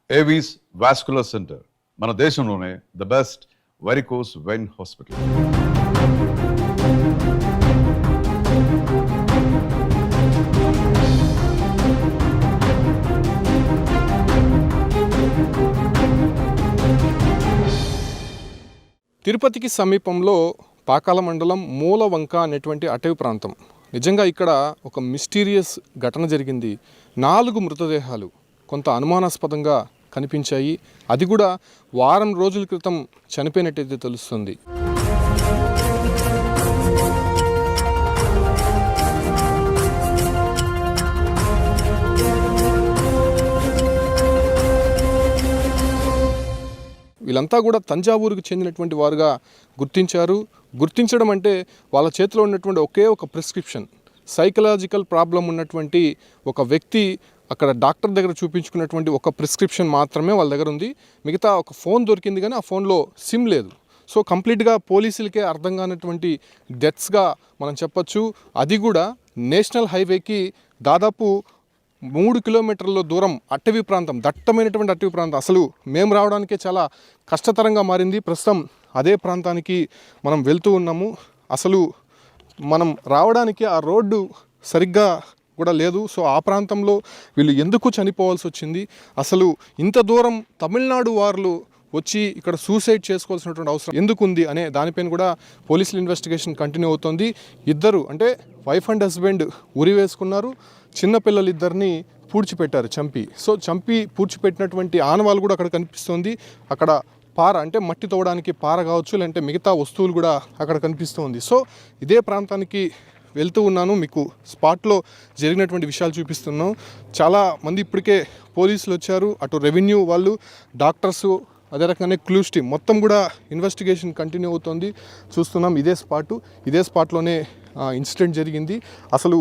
Avis vascular centre మన దేశంలోనే the best varicose vein hospital. తిరుపతికి సమీపంలో పాకాల మండలం మూలవంక అనేటువంటి అటవీ ప్రాంతం. నిజంగా ఇక్కడ ఒక మిస్టీరియస్ ఘటన జరిగింది. 4 మృతదేహాలు కొంత అనుమానాస్పదంగా కనిపించాయి. అది కూడా వారం రోజుల క్రితం చనిపోయినట్టయితే తెలుస్తుంది. వీళ్ళంతా కూడా తంజావూరుకు చెందినటువంటి వారుగా గుర్తించడం అంటే వాళ్ళ చేతిలో ఉన్నటువంటి ఒకే ఒక ప్రిస్క్రిప్షన్, సైకలాజికల్ ప్రాబ్లం ఉన్నటువంటి ఒక వ్యక్తి అక్కడ డాక్టర్ దగ్గర చూపించుకున్నటువంటి ఒక ప్రిస్క్రిప్షన్ మాత్రమే వాళ్ళ దగ్గర ఉంది. మిగతా ఒక ఫోన్ దొరికింది కానీ ఆ ఫోన్లో సిమ్ లేదు. సో కంప్లీట్గా పోలీసులకే అర్థం కానటువంటి డెత్స్గా మనం చెప్పచ్చు. అది కూడా నేషనల్ హైవేకి దాదాపు 3 కిలోమీటర్ల దూరం అటవీ ప్రాంతం, దట్టమైనటువంటి అటవీ ప్రాంతం. అసలు మేము రావడానికే చాలా కష్టతరంగా మారింది. ప్రస్తుతం అదే ప్రాంతానికి మనం వెళ్తూ ఉన్నాము. అసలు మనం రావడానికి ఆ రోడ్డు సరిగ్గా కూడా లేదు. సో ఆ ప్రాంతంలో వీళ్ళు ఎందుకు చనిపోవాల్సి వచ్చింది, అసలు ఇంత దూరం తమిళనాడు వారు వచ్చి ఇక్కడ సూసైడ్ చేసుకోవాల్సినటువంటి అవసరం ఎందుకు ఉంది అనే దానిపైన కూడా పోలీసుల ఇన్వెస్టిగేషన్ కంటిన్యూ అవుతుంది. ఇద్దరు అంటే వైఫ్ అండ్ హస్బెండ్ ఉరి వేసుకున్నారు. చిన్నపిల్లలిద్దరిని పూడ్చిపెట్టారు చంపి పూడ్చిపెట్టినటువంటి ఆనవాళ్ళు కూడా అక్కడ కనిపిస్తుంది. అక్కడ పార అంటే మట్టి తవ్వడానికి పార కావచ్చు, లేదంటే మిగతా వస్తువులు కూడా అక్కడ కనిపిస్తుంది. సో ఇదే ప్రాంతానికి వెళ్తూ ఉన్నాను, మీకు స్పాట్లో జరిగినటువంటి విషయాలు చూపిస్తున్నాం. చాలా మంది ఇప్పటికే పోలీసులు వచ్చారు, అటు రెవెన్యూ వాళ్ళు, డాక్టర్సు, అదే రకంగానే క్లూస్ టీమ్ మొత్తం కూడా ఇన్వెస్టిగేషన్ కంటిన్యూ అవుతుంది. చూస్తున్నాం ఇదే స్పాట్లోనే ఇన్సిడెంట్ జరిగింది. అసలు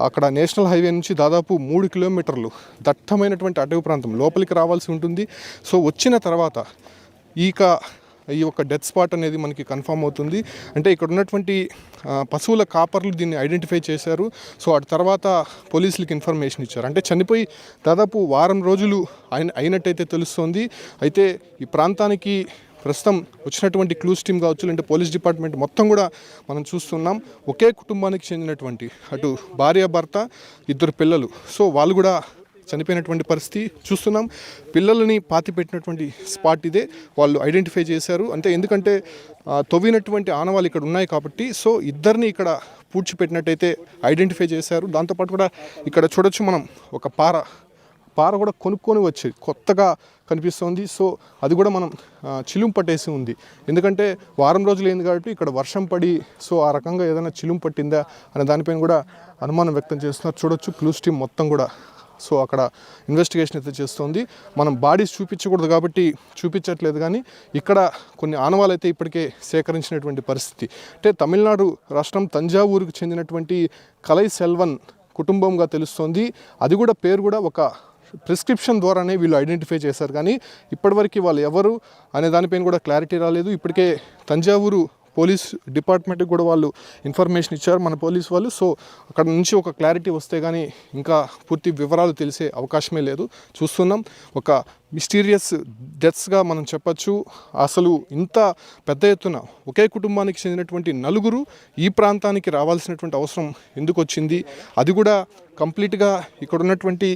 అక్కడ నేషనల్ హైవే నుంచి దాదాపు 3 కిలోమీటర్లు దట్టమైనటువంటి అటవీ ప్రాంతం లోపలికి రావాల్సి ఉంటుంది. సో వచ్చిన తర్వాత ఈ యొక్క డెత్ స్పాట్ అనేది మనకి కన్ఫర్మ్ అవుతుంది. అంటే ఇక్కడ ఉన్నటువంటి పశువుల కాపర్లు దీన్ని ఐడెంటిఫై చేశారు. సో ఆ తర్వాత పోలీసులకు ఇన్ఫర్మేషన్ ఇచ్చారు. అంటే చనిపోయి దాదాపు వారం రోజులు అయినట్టయితే తెలుస్తుంది. అయితే ఈ ప్రాంతానికి ప్రస్తుతం వచ్చినటువంటి క్లూస్ టీమ్ కావచ్చు, లేదంటే పోలీస్ డిపార్ట్మెంట్ మొత్తం కూడా మనం చూస్తున్నాం. ఒకే కుటుంబానికి చెందినటువంటి అటు భార్య భర్త 2 పిల్లలు, సో వాళ్ళు కూడా చనిపోయినటువంటి పరిస్థితి చూస్తున్నాం. పిల్లలని పాతిపెట్టినటువంటి స్పాట్ ఇదే, వాళ్ళు ఐడెంటిఫై చేశారు. అంటే ఎందుకంటే తవ్వినటువంటి ఆనవాళ్ళు ఇక్కడ ఉన్నాయి కాబట్టి, సో ఇద్దరిని ఇక్కడ పూడ్చిపెట్టినట్టయితే ఐడెంటిఫై చేశారు. దాంతోపాటు కూడా ఇక్కడ చూడొచ్చు మనం ఒక పార కూడా కొనుక్కొని వచ్చి కొత్తగా కనిపిస్తుంది. సో అది కూడా మనం చిలుం పట్టేసి ఉంది. ఎందుకంటే వారం రోజులు అయింది కాబట్టి ఇక్కడ వర్షం పడి సో ఆ రకంగా ఏదైనా చిలుం పట్టిందా అనే దానిపైన కూడా అనుమానం వ్యక్తం చేస్తున్నారు. చూడొచ్చు క్లూస్ టీమ్ మొత్తం కూడా సో అక్కడ ఇన్వెస్టిగేషన్ అయితే చేస్తుంది. మనం బాడీస్ చూపించకూడదు కాబట్టి చూపించట్లేదు, కానీ ఇక్కడ కొన్ని ఆనవాళ్ళు అయితే ఇప్పటికే సేకరించినటువంటి పరిస్థితి. అంటే తమిళనాడు రాష్ట్రం తంజావూరుకు చెందినటువంటి కలై సెల్వన్ కుటుంబంగా తెలుస్తోంది. అది కూడా పేరు కూడా ఒక ప్రిస్క్రిప్షన్ ద్వారానే వీళ్ళు ఐడెంటిఫై చేశారు, కానీ ఇప్పటివరకు వాళ్ళు ఎవరు అనే దానిపైన కూడా క్లారిటీ రాలేదు. ఇప్పటికే తంజావూరు పోలీస్ డిపార్ట్మెంట్కి కూడా వాళ్ళు ఇన్ఫర్మేషన్ ఇచ్చారు మన పోలీస్ వాళ్ళు. సో అక్కడ నుంచి ఒక క్లారిటీ వస్తే కానీ ఇంకా పూర్తి వివరాలు తెలిసే అవకాశమే లేదు. చూస్తున్నాం ఒక మిస్టీరియస్ డెత్స్గా మనం చెప్పచ్చు. అసలు ఇంత పెద్ద ఎత్తున ఒకే కుటుంబానికి చెందినటువంటి 4 ఈ ప్రాంతానికి రావాల్సినటువంటి అవసరం ఎందుకు వచ్చింది, అది కూడా కంప్లీట్గా ఇక్కడ ఉన్నటువంటి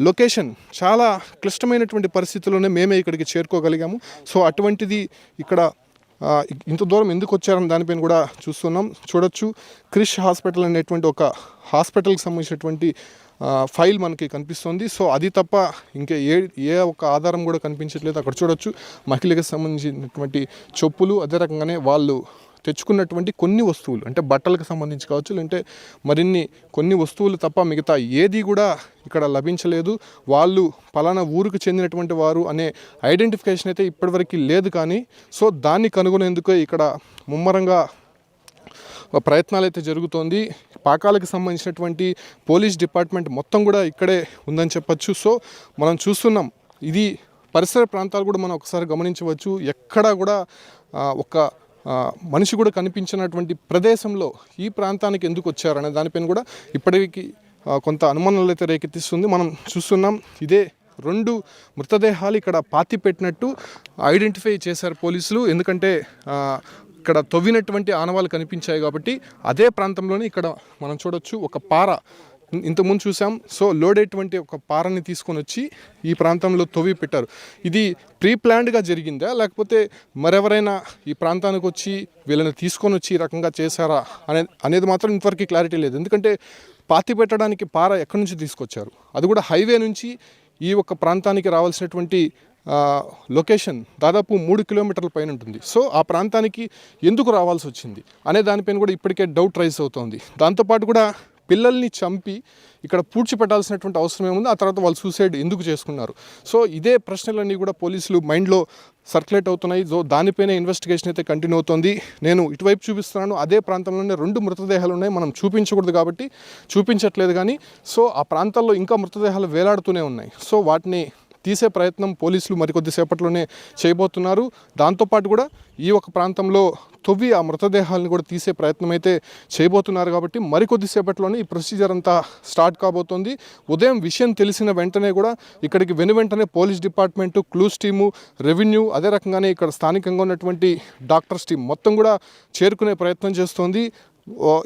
లొకేషన్ చాలా క్లిష్టమైనటువంటి పరిస్థితుల్లోనే మేమే ఇక్కడికి చేరుకోగలిగాము. సో అటువంటిది ఇక్కడ ఇంత దూరం ఎందుకు వచ్చారని దానిపైన కూడా చూడొచ్చు. క్రిష్ హాస్పిటల్ అనేటువంటి ఒక హాస్పిటల్కి సంబంధించినటువంటి ఫైల్ మనకి కనిపిస్తుంది. సో అది తప్ప ఇంకా ఏ ఒక్క ఆధారం కూడా కనిపించట్లేదు. అక్కడ చూడొచ్చు మహిళకి సంబంధించినటువంటి చెప్పులు, అదే రకంగానే వాళ్ళు తెచ్చుకున్నటువంటి కొన్ని వస్తువులు, అంటే బట్టలకు సంబంధించి కావచ్చు, లేదంటే మరిన్ని కొన్ని వస్తువులు తప్ప మిగతా ఏది కూడా ఇక్కడ లభించలేదు. వాళ్ళు పలానా ఊరికి చెందినటువంటి వారు అనే ఐడెంటిఫికేషన్ అయితే ఇప్పటివరకు లేదు. కానీ సో దాన్ని కనుగొనేందుకు ఇక్కడ ముమ్మరంగా ప్రయత్నాలు అయితే జరుగుతోంది. పాకాలకు సంబంధించినటువంటి పోలీస్ డిపార్ట్మెంట్ మొత్తం కూడా ఇక్కడే ఉందని చెప్పచ్చు. సో మనం చూస్తున్నాం, ఇది పరిసర ప్రాంతాలు కూడా మనం ఒకసారి గమనించవచ్చు. ఎక్కడా కూడా ఒక మనిషి కూడా కనిపించినటువంటి ప్రదేశంలో ఈ ప్రాంతానికి ఎందుకు వచ్చారనే దానిపైన కూడా ఇప్పటికీ కొంత అనుమానాలు అయితే రేకెత్తిస్తుంది. మనం చూస్తున్నాం ఇదే 2 మృతదేహాలు ఇక్కడ పాతి పెట్టినట్టు ఐడెంటిఫై చేశారు పోలీసులు. ఎందుకంటే ఇక్కడ తవ్వినటువంటి ఆనవాళ్ళు కనిపించాయి కాబట్టి అదే ప్రాంతంలోనే ఇక్కడ మనం చూడొచ్చు ఒక పార ఇంతకుముందు చూసాం. సో లోడ్ అయ్యేటువంటి ఒక పారని తీసుకొని వచ్చి ఈ ప్రాంతంలో తవ్వి పెట్టారు. ఇది ప్రీ ప్లాన్డ్గా జరిగిందా లేకపోతే మరెవరైనా ఈ ప్రాంతానికి వచ్చి వీళ్ళని తీసుకొని వచ్చి ఈ రకంగా చేశారా అనేది మాత్రం ఇంతవరకు క్లారిటీ లేదు. ఎందుకంటే పాతి పెట్టడానికి పార ఎక్కడి నుంచి తీసుకొచ్చారు, అది కూడా హైవే నుంచి ఈ ఒక ప్రాంతానికి రావాల్సినటువంటి లొకేషన్ దాదాపు 3 కిలోమీటర్ల పైన ఉంటుంది. సో ఆ ప్రాంతానికి ఎందుకు రావాల్సి వచ్చింది అనే దానిపైన కూడా ఇప్పటికే డౌట్ రైజ్ అవుతోంది. దాంతోపాటు కూడా పిల్లల్ని చంపి ఇక్కడ పూడ్చిపెట్టాల్సినటువంటి అవసరం ఏముంది, ఆ తర్వాత వాళ్ళు సూసైడ్ ఎందుకు చేసుకున్నారు? సో ఇదే ప్రశ్నలన్నీ కూడా పోలీసులు మైండ్లో సర్క్యులేట్ అవుతున్నాయి. సో దానిపైన ఇన్వెస్టిగేషన్ అయితే కంటిన్యూ అవుతుంది. నేను ఇటువైపు చూపిస్తున్నాను, అదే ప్రాంతంలోనే 2 మృతదేహాలు ఉన్నాయి. మనం చూపించకూడదు కాబట్టి చూపించట్లేదు, కానీ సో ఆ ప్రాంతాల్లో ఇంకా మృతదేహాలు వేలాడుతూనే ఉన్నాయి. సో వాటిని తీసే ప్రయత్నం పోలీసులు మరికొద్దిసేపట్లోనే చేయబోతున్నారు. దాంతోపాటు కూడా ఈ ఒక ప్రాంతంలో తవ్వి ఆ మృతదేహాలను కూడా తీసే ప్రయత్నం అయితే చేయబోతున్నారు. కాబట్టి మరికొద్దిసేపట్లోనే ఈ ప్రొసీజర్ అంతా స్టార్ట్ కాబోతోంది. ఉదయం విషయం తెలిసిన వెంటనే కూడా ఇక్కడికి వెంటనే police department, clues team, revenue, అదే రకంగానే ఇక్కడ స్థానికంగా ఉన్నటువంటి డాక్టర్స్ టీం మొత్తం కూడా చేరుకునే ప్రయత్నం చేస్తోంది.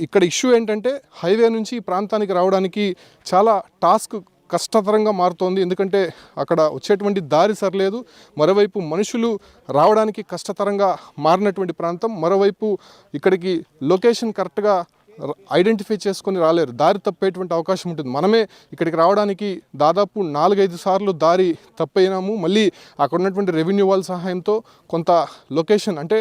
ఇక్కడ ఇష్యూ ఏంటంటే హైవే నుంచి ఈ ప్రాంతానికి రావడానికి చాలా కష్టతరంగా మారుతోంది. ఎందుకంటే అక్కడ వచ్చేటువంటి దారి సరిలేదు, మరోవైపు మనుషులు రావడానికి కష్టతరంగా మారినటువంటి ప్రాంతం, మరోవైపు ఇక్కడికి లొకేషన్ కరెక్ట్గా ఐడెంటిఫై చేసుకొని రాలేరు, దారి తప్పేటువంటి అవకాశం ఉంటుంది. మనమే ఇక్కడికి రావడానికి దాదాపు 4-5 సార్లు దారి తప్పైనాము. మళ్ళీ అక్కడ ఉన్నటువంటి రెవెన్యూ వాళ్ళ సహాయంతో కొంత లొకేషన్ అంటే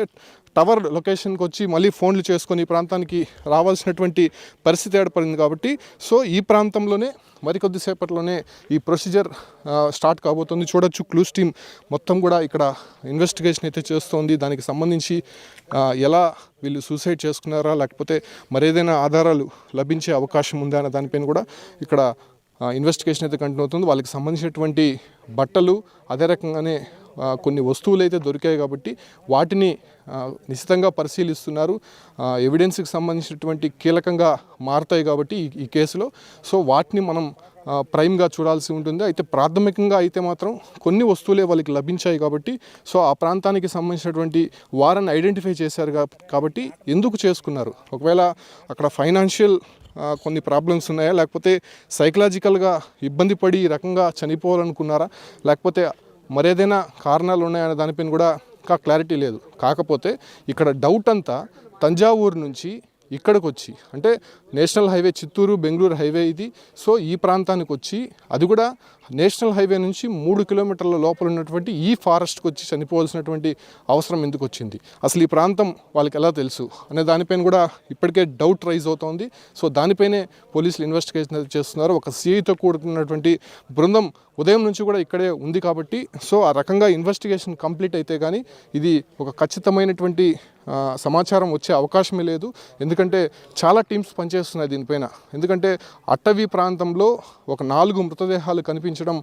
టవర్ లొకేషన్కి వచ్చి మళ్ళీ ఫోన్లు చేసుకొని ఈ ప్రాంతానికి రావాల్సినటువంటి పరిస్థితి ఏర్పడింది. కాబట్టి సో ఈ ప్రాంతంలోనే మరికొద్దిసేపట్లోనే ఈ ప్రొసీజర్ స్టార్ట్ కాబోతుంది. చూడొచ్చు క్లూస్ టీమ్ మొత్తం కూడా ఇక్కడ ఇన్వెస్టిగేషన్ అయితే చేస్తోంది. దానికి సంబంధించి ఎలా వీళ్ళు సూసైడ్ చేసుకున్నారా లేకపోతే మరేదైనా ఆధారాలు లభించే అవకాశం ఉందా అనే దానిపైన కూడా ఇక్కడ ఇన్వెస్టిగేషన్ అయితే కంటిన్యూ అవుతుంది. వాళ్ళకి సంబంధించినటువంటి బట్టలు, అదే రకంగానే కొన్ని వస్తువులు అయితే దొరికాయి కాబట్టి వాటిని నిశితంగా పరిశీలిస్తున్నారు. ఎవిడెన్స్కి సంబంధించినటువంటి కీలకంగా మారుతాయి కాబట్టి ఈ కేసులో సో వాటిని మనం ప్రైమ్గా చూడాల్సి ఉంటుంది. అయితే ప్రాథమికంగా అయితే మాత్రం కొన్ని వస్తువులే వాళ్ళకి లభించాయి కాబట్టి సో ఆ ప్రాంతానికి సంబంధించినటువంటి వారిని ఐడెంటిఫై చేశారు కాబట్టి ఎందుకు చేసుకున్నారు, ఒకవేళ అక్కడ ఫైనాన్షియల్ కొన్ని ప్రాబ్లమ్స్ ఉన్నాయా లేకపోతే సైకలాజికల్గా ఇబ్బంది పడి ఈ రకంగా చనిపోవాలనుకున్నారా లేకపోతే మరేదైనా కారణాలు ఉన్నాయనే దానిపైన కూడా ఇంకా క్లారిటీ లేదు. కాకపోతే ఇక్కడ డౌట్ అంతా తంజావూరు నుంచి ఇక్కడికి వచ్చి అంటే national highway Chittoor Bengaluru highway ఇది. సో ఈ ప్రాంతానికి వచ్చి అది కూడా నేషనల్ హైవే నుంచి 3 కిలోమీటర్ల లోపల ఉన్నటువంటి ఈ ఫారెస్ట్కి వచ్చి చనిపోవాల్సినటువంటి అవసరం ఎందుకు వచ్చింది, అసలు ఈ ప్రాంతం వాళ్ళకి ఎలా తెలుసు అనే దానిపైన కూడా ఇప్పటికే డౌట్ రైజ్ అవుతోంది. సో దానిపైనే పోలీసులు ఇన్వెస్టిగేషన్ చేస్తున్నారు. ఒక సిఐతో కూడుకున్నటువంటి బృందం ఉదయం నుంచి కూడా ఇక్కడే ఉంది కాబట్టి సో ఆ రకంగా ఇన్వెస్టిగేషన్ కంప్లీట్ అయితే కానీ ఇది ఒక ఖచ్చితమైనటువంటి సమాచారం వచ్చే అవకాశమే లేదు. ఎందుకంటే చాలా టీమ్స్ పనిచేస్తున్నాయి దీనిపైన. ఎందుకంటే అటవీ ప్రాంతంలో ఒక 4 మృతదేహాలు కనిపించడం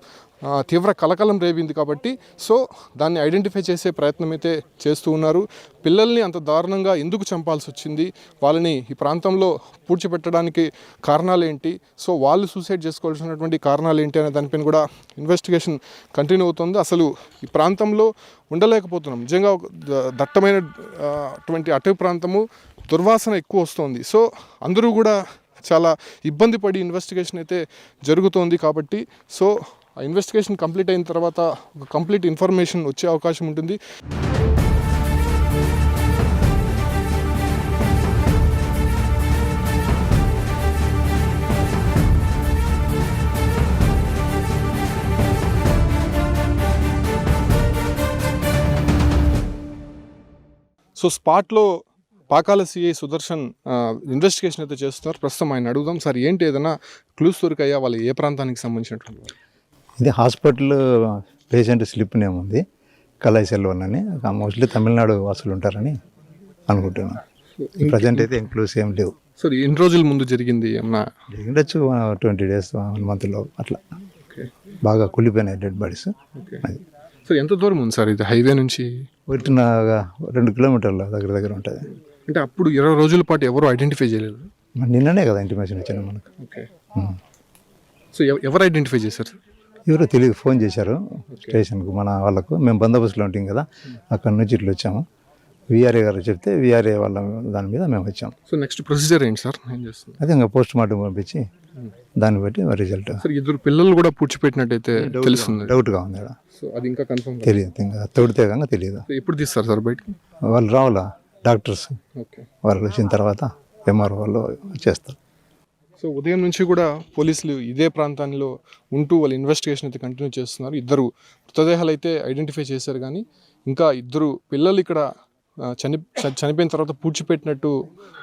తీవ్ర కలకలం రేపింది కాబట్టి సో దాన్ని ఐడెంటిఫై చేసే ప్రయత్నం అయితే చేస్తూ ఉన్నారు. పిల్లల్ని అంత దారుణంగా ఎందుకు చంపాల్సి వచ్చింది, వాళ్ళని ఈ ప్రాంతంలో పూడ్చిపెట్టడానికి కారణాలు ఏంటి, సో వాళ్ళు సూసైడ్ చేసుకోవాల్సినటువంటి కారణాలు ఏంటి అనే దానిపైన కూడా ఇన్వెస్టిగేషన్ కంటిన్యూ అవుతుంది. అసలు ఈ ప్రాంతంలో ఉండలేకపోతున్నాం, నిజంగా దట్టమైన అటువంటి అటవీ ప్రాంతము, దుర్వాసన ఎక్కువ వస్తుంది. సో అందరూ కూడా చాలా ఇబ్బంది పడి ఇన్వెస్టిగేషన్ అయితే జరుగుతోంది. కాబట్టి సో ఆ ఇన్వెస్టిగేషన్ కంప్లీట్ అయిన తర్వాత ఒక కంప్లీట్ ఇన్ఫర్మేషన్ వచ్చే అవకాశం ఉంటుంది. సో స్పాట్లో పాకాల సిఐ సుదర్శన్ ఇన్వెస్టిగేషన్ అయితే చేస్తున్నారు. ప్రస్తుతం ఆయన అడుగుదాం. సార్ ఏంటి ఏదైనా క్లూస్ దొరికాయా, వాళ్ళు ఏ ప్రాంతానికి సంబంధించినటువంటి? ఇది హాస్పిటల్ పేషెంట్ స్లిప్ నేమ్ ఉంది, కలై సెల్వన్ అని. మోస్ట్లీ తమిళనాడు వాసులు ఉంటారని అనుకుంటున్నాను. ప్రజెంట్ అయితే క్లూస్ ఏం లేవు. సార్ ఎన్ని రోజుల ముందు జరిగింది ఏమన్నా? జరిగిండొచ్చు 20 days 1 monthలో అట్లా. బాగా కుళ్ళిపోయినాయి డెడ్ బాడీస్. అది సార్ ఎంత దూరం ఉంది సార్ ఇది హైవే నుంచి? 2 కిలోమీటర్ల దగ్గర ఉంటుంది. అంటే అప్పుడు 20 రోజుల పాటు ఎవరు ఐడెంటిఫై చేయలేదు? నిన్ననే కదా ఇంటిమేషన్ వచ్చింది మనకు. ఓకే. సో ఎవరు ఐడెంటిఫై చేశారు? ఎవరో తెలియదు, ఫోన్ చేశారు స్టేషన్కు మన వాళ్ళకు. మేము బందోబస్తులో ఉంటాం కదా, అక్కడ నుంచి ఇట్లా వచ్చాము. విఆర్ఏ గారు చెప్తే విఆర్ఏ వాళ్ళ దాని మీద మేము వచ్చాం. సో నెక్స్ట్ ప్రొసీజర్ ఏంటి సార్? ఏం చేస్తుంది? అదే ఇంకా పోస్ట్ మార్టం పంపించి దాన్ని బట్టి రిజల్ట్. సార్ ఇద్దరు పిల్లలు కూడా పూడ్చిపెట్టినట్టయితే తెలుస్తుంది. డౌట్గా ఉంది ఆడ, సో అది ఇంకా కన్ఫర్మ్ తెలియదు, ఇంకా తోడితే కానీ తెలియదు. ఎప్పుడు తీస్తారు సార్ బయటికి? వాళ్ళు రావాలా డాక్టర్స్, ఓకే. వాళ్ళు వచ్చిన తర్వాత ఎంఆర్ఓ వాళ్ళు చేస్తారు. సో ఉదయం నుంచి కూడా పోలీసులు ఇదే ప్రాంతాల్లో ఉంటూ వాళ్ళ ఇన్వెస్టిగేషన్ అయితే కంటిన్యూ చేస్తున్నారు. ఇద్దరు మృతదేహాలు అయితే ఐడెంటిఫై చేశారు, కానీ ఇంకా ఇద్దరు పిల్లలు ఇక్కడ చనిపోయిన తర్వాత పూడ్చిపెట్టినట్టు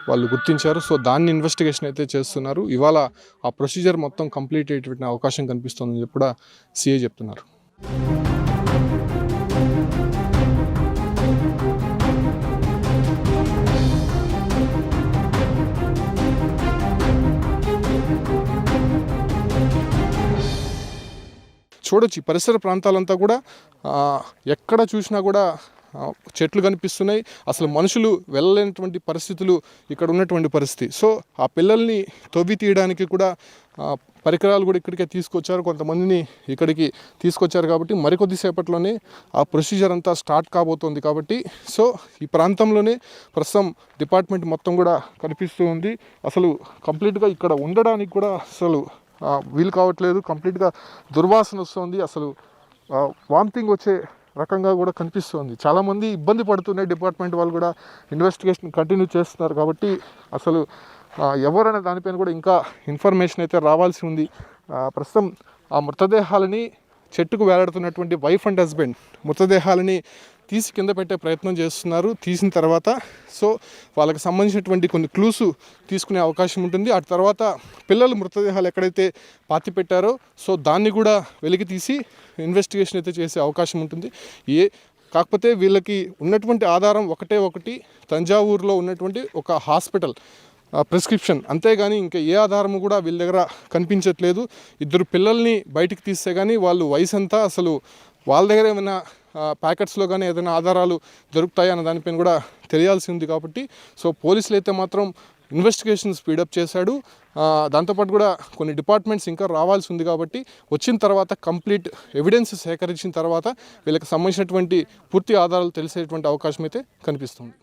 వాళ్ళు గుర్తించారు. సో దాన్ని ఇన్వెస్టిగేషన్ అయితే చేస్తున్నారు. ఇవాళ ఆ ప్రొసీజర్ మొత్తం కంప్లీట్ అయ్యేటువంటి అవకాశం కనిపిస్తుందని చెప్పి కూడా సిఐ చెప్తున్నారు. చూడొచ్చు ఈ పరిసర ప్రాంతాలంతా కూడా ఎక్కడ చూసినా కూడా చెట్లు కనిపిస్తున్నాయి. అసలు మనుషులు వెళ్ళలేనటువంటి పరిస్థితులు ఇక్కడ ఉన్నటువంటి పరిస్థితి. సో ఆ పిల్లల్ని తవ్వి తీయడానికి కూడా పరికరాలు కూడా ఇక్కడికే తీసుకొచ్చారు, కొంతమందిని ఇక్కడికి తీసుకొచ్చారు. కాబట్టి మరికొద్దిసేపట్లోనే ఆ ప్రొసీజర్ అంతా స్టార్ట్ కాబోతోంది. కాబట్టి సో ఈ ప్రాంతంలోనే ప్రస్తుతం డిపార్ట్మెంట్ మొత్తం కూడా కనిపిస్తూ ఉంది. అసలు కంప్లీట్గా ఇక్కడ ఉండడానికి కూడా అసలు వీలు కావట్లేదు. కంప్లీట్గా దుర్వాసన వస్తుంది, అసలు వామిటింగ్ వచ్చే రకంగా కూడా కనిపిస్తుంది. చాలామంది ఇబ్బంది పడుతున్నాయి. డిపార్ట్మెంట్ వాళ్ళు కూడా ఇన్వెస్టిగేషన్ కంటిన్యూ చేస్తున్నారు. కాబట్టి అసలు ఎవరైనా దానిపైన కూడా ఇంకా ఇన్ఫర్మేషన్ అయితే రావాల్సి ఉంది. ప్రస్తుతం ఆ మృతదేహాలని చెట్టుకు వేలాడుతున్నటువంటి వైఫ్ అండ్ హస్బెండ్ మృతదేహాలని తీసి కింద పెట్టే ప్రయత్నం చేస్తున్నారు. తీసిన తర్వాత సో వాళ్ళకి సంబంధించినటువంటి కొన్ని క్లూస్ తీసుకునే అవకాశం ఉంటుంది. ఆ తర్వాత పిల్లల మృతదేహాలు ఎక్కడైతే పాతి పెట్టారో సో దాన్ని కూడా వెలికి తీసి ఇన్వెస్టిగేషన్ అయితే చేసే అవకాశం ఉంటుంది. కాకపోతే వీళ్ళకి ఉన్నటువంటి ఆధారం ఒకటి తంజావూరులో ఉన్నటువంటి ఒక హాస్పిటల్ ప్రిస్క్రిప్షన్, అంతేగాని ఇంకా ఏ ఆధారము కూడా వీళ్ళ దగ్గర కనిపించట్లేదు. ఇద్దరు పిల్లల్ని బయటికి తీస్తే కానీ వాళ్ళు వయసు అంతా అసలు వాళ్ళ దగ్గర ఏమైనా ప్యాకెట్స్లో కానీ ఏదైనా ఆధారాలు దొరుకుతాయి అన్న దానిపైన కూడా తెలియాల్సి ఉంది. కాబట్టి సో పోలీసులు అయితే మాత్రం ఇన్వెస్టిగేషన్ స్పీడప్ చేశాడు. దాంతోపాటు కూడా కొన్ని డిపార్ట్మెంట్స్ ఇంకా రావాల్సి ఉంది. కాబట్టి వచ్చిన తర్వాత కంప్లీట్ ఎవిడెన్స్ సేకరించిన తర్వాత వీళ్ళకి సంబంధించినటువంటి పూర్తి ఆధారాలు తెలిసేటువంటి అవకాశం అయితే కనిపిస్తుంది.